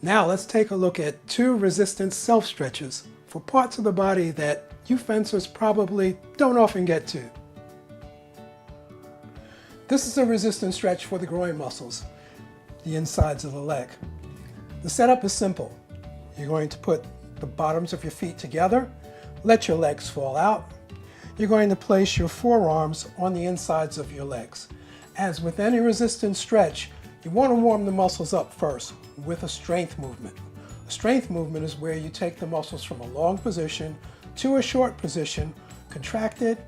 Now let's take a look at 2 resistance self-stretches for parts of the body that you fencers probably don't often get to. This is a resistance stretch for the groin muscles, the insides of the leg. The setup is simple. You're going to put the bottoms of your feet together, let your legs fall out. You're going to place your forearms on the insides of your legs. As with any resistance stretch, you want to warm the muscles up first with a strength movement. A strength movement is where you take the muscles from a long position to a short position, contracted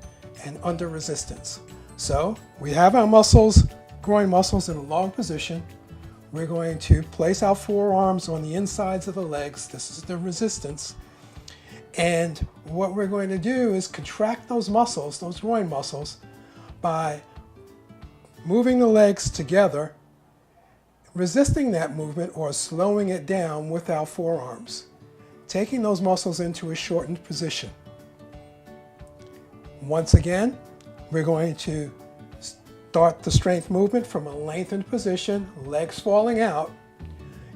and under resistance. So we have our muscles, groin muscles, in a long position. We're going to place our forearms on the insides of the legs. This is the resistance. And what we're going to do is contract those muscles, those groin muscles, by moving the legs together, resisting that movement or slowing it down with our forearms, taking those muscles into a shortened position. Once again, we're going to start the strength movement from a lengthened position, legs falling out,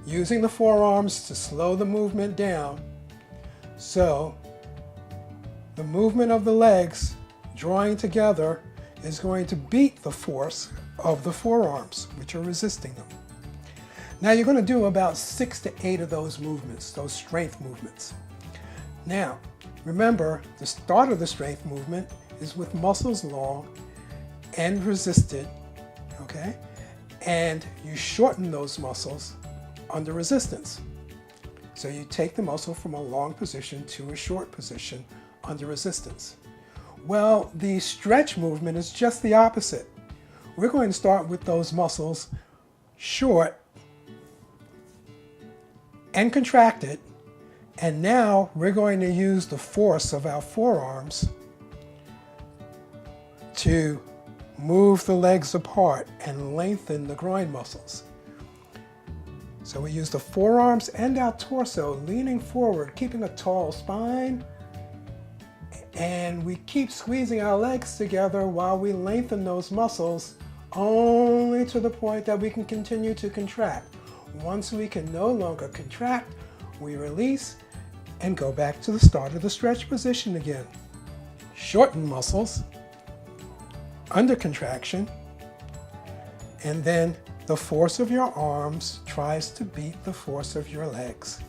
using the forearms to slow the movement down. So the movement of the legs drawing together is going to beat the force of the forearms, which are resisting them. Now you're going to do about 6 to 8 of those movements, those strength movements. Now, remember, the start of the strength movement is with muscles long and resisted, okay? And you shorten those muscles under resistance. So you take the muscle from a long position to a short position under resistance. Well, the stretch movement is just the opposite. We're going to start with those muscles short and contracted, and now we're going to use the force of our forearms to move the legs apart and lengthen the groin muscles. So we use the forearms and our torso leaning forward, keeping a tall spine, and we keep squeezing our legs together while we lengthen those muscles only to the point that we can continue to contract. Once we can no longer contract, we release and go back to the start of the stretch position again. Shorten muscles, under contraction, and then the force of your arms tries to beat the force of your legs.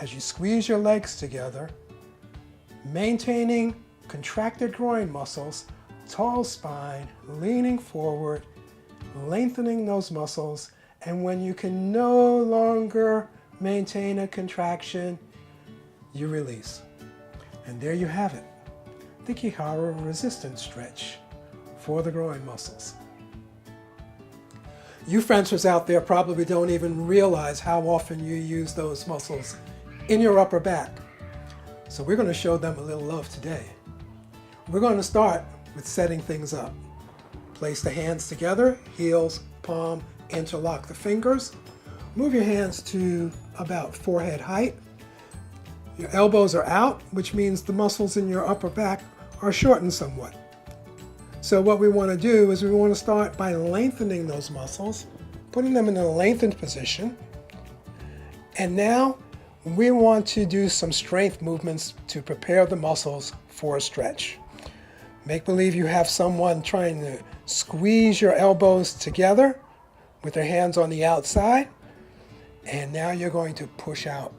As you squeeze your legs together, maintaining contracted groin muscles, tall spine, leaning forward, lengthening those muscles, and when you can no longer maintain a contraction, you release. And there you have it, the Ki-Hara resistance stretch for the groin muscles. You fencers out there probably don't even realize how often you use those muscles in your upper back. So we're going to show them a little love today. We're going to start with setting things up. Place the hands together, heels, palm, interlock the fingers. Move your hands to about forehead height. Your elbows are out, which means the muscles in your upper back are shortened somewhat. So what we want to do is we want to start by lengthening those muscles, putting them in a lengthened position. And now we want to do some strength movements to prepare the muscles for a stretch. Make believe you have someone trying to squeeze your elbows together with their hands on the outside. And now you're going to push out.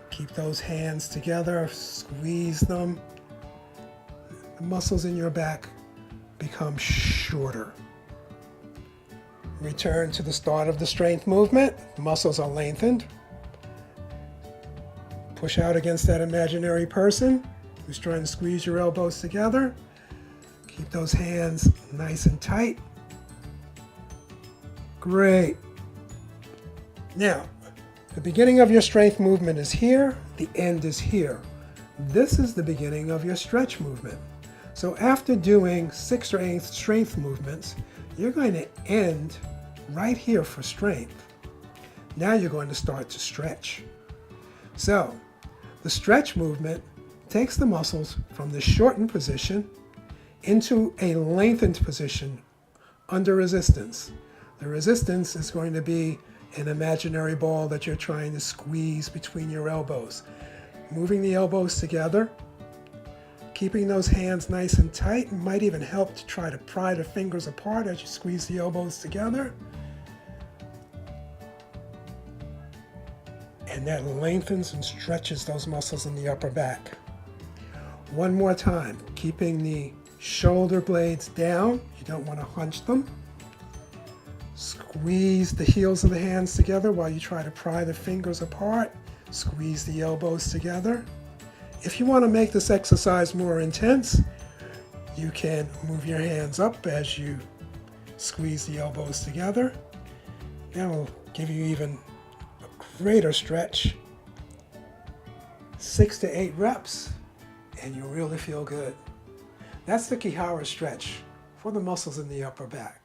Keep those hands together, squeeze them. The muscles in your back become shorter. Return to the start of the strength movement. The muscles are lengthened. Push out against that imaginary person who's trying to squeeze your elbows together. Keep those hands nice and tight. Great. Now, the beginning of your strength movement is here. The end is here. This is the beginning of your stretch movement. So after doing 6 or 8 strength movements, you're going to end right here for strength. Now you're going to start to stretch. So the stretch movement takes the muscles from the shortened position into a lengthened position under resistance. The resistance is going to be an imaginary ball that you're trying to squeeze between your elbows. Moving the elbows together, keeping those hands nice and tight, might even help to try to pry the fingers apart as you squeeze the elbows together. And that lengthens and stretches those muscles in the upper back. One more time, keeping the shoulder blades down. You don't want to hunch them. Squeeze the heels of the hands together while you try to pry the fingers apart. Squeeze the elbows together. If you want to make this exercise more intense, you can move your hands up as you squeeze the elbows together. That will give you even a greater stretch. 6 to 8 reps, and you really feel good. That's the Ki-Hara stretch for the muscles in the upper back.